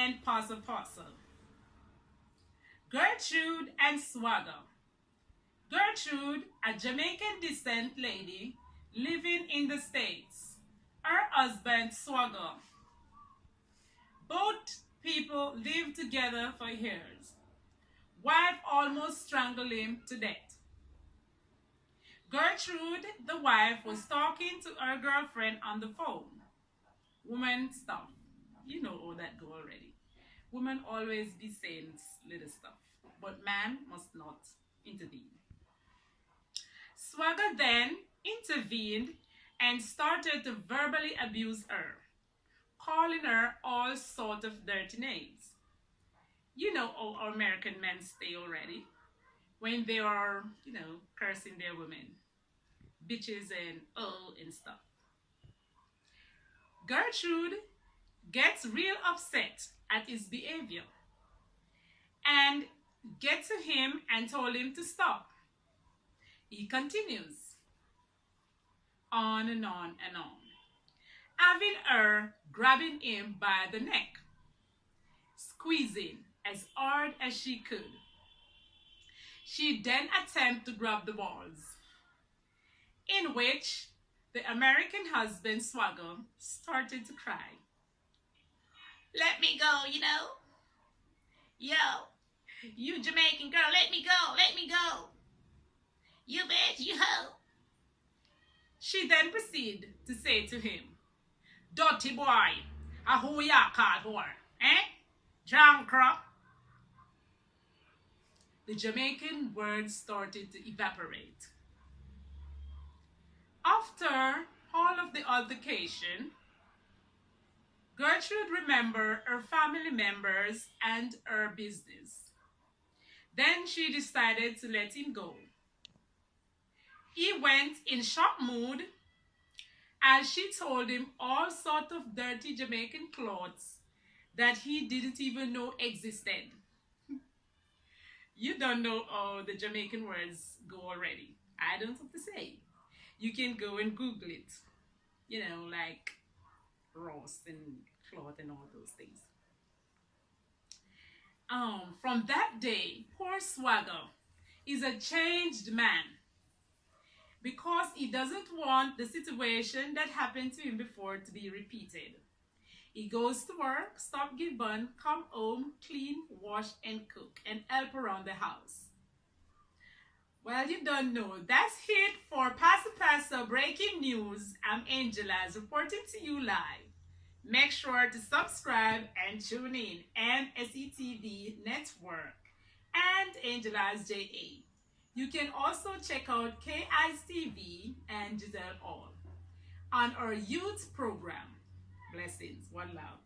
and Paso Paso. Gertrude and Swagger. Gertrude, a Jamaican descent lady living in the States. Her husband, Swagger. Both people lived together for years. Wife almost strangled him to death. Gertrude, the wife, was talking to her girlfriend on the phone. Woman stuff. You know all that go already. Women always be saying little stuff, but man must not intervene. Swagger then intervened and started to verbally abuse her, calling her all sorts of dirty names. You know how our American men stay already when they are, cursing their women, bitches and and stuff. Gertrude gets real upset at his behavior and gets to him and told him to stop. He continues on and on and on, having her grabbing him by the neck, squeezing as hard as she could. She then attempted to grab the balls, in which the American husband, Swagger, started to cry. Let me go, Yo, you Jamaican girl, let me go, let me go. You bitch, you hoe. She then proceeded to say to him, dirty boy, who ya call for, Drunk crop. The Jamaican words started to evaporate. After all of the altercation, Gertrude remembered her family members and her business. Then she decided to let him go. He went in shock mood as she told him all sorts of dirty Jamaican clothes that he didn't even know existed. You don't know how the Jamaican words go already. I don't have to say. You can go and Google it. Like Ross and cloth and all those things. From that day, poor Swagger is a changed man because he doesn't want the situation that happened to him before to be repeated. He goes to work, stop, give bun, come home, clean, wash, and cook, and help around the house. Well, you don't know. That's it for Paso Paso Breaking News. I'm Angela's reporting to you live. Make sure to subscribe and tune in MSETV Network and Angela's JA. You can also check out KI's TV and Giselle All on our youth program. Blessings. One love.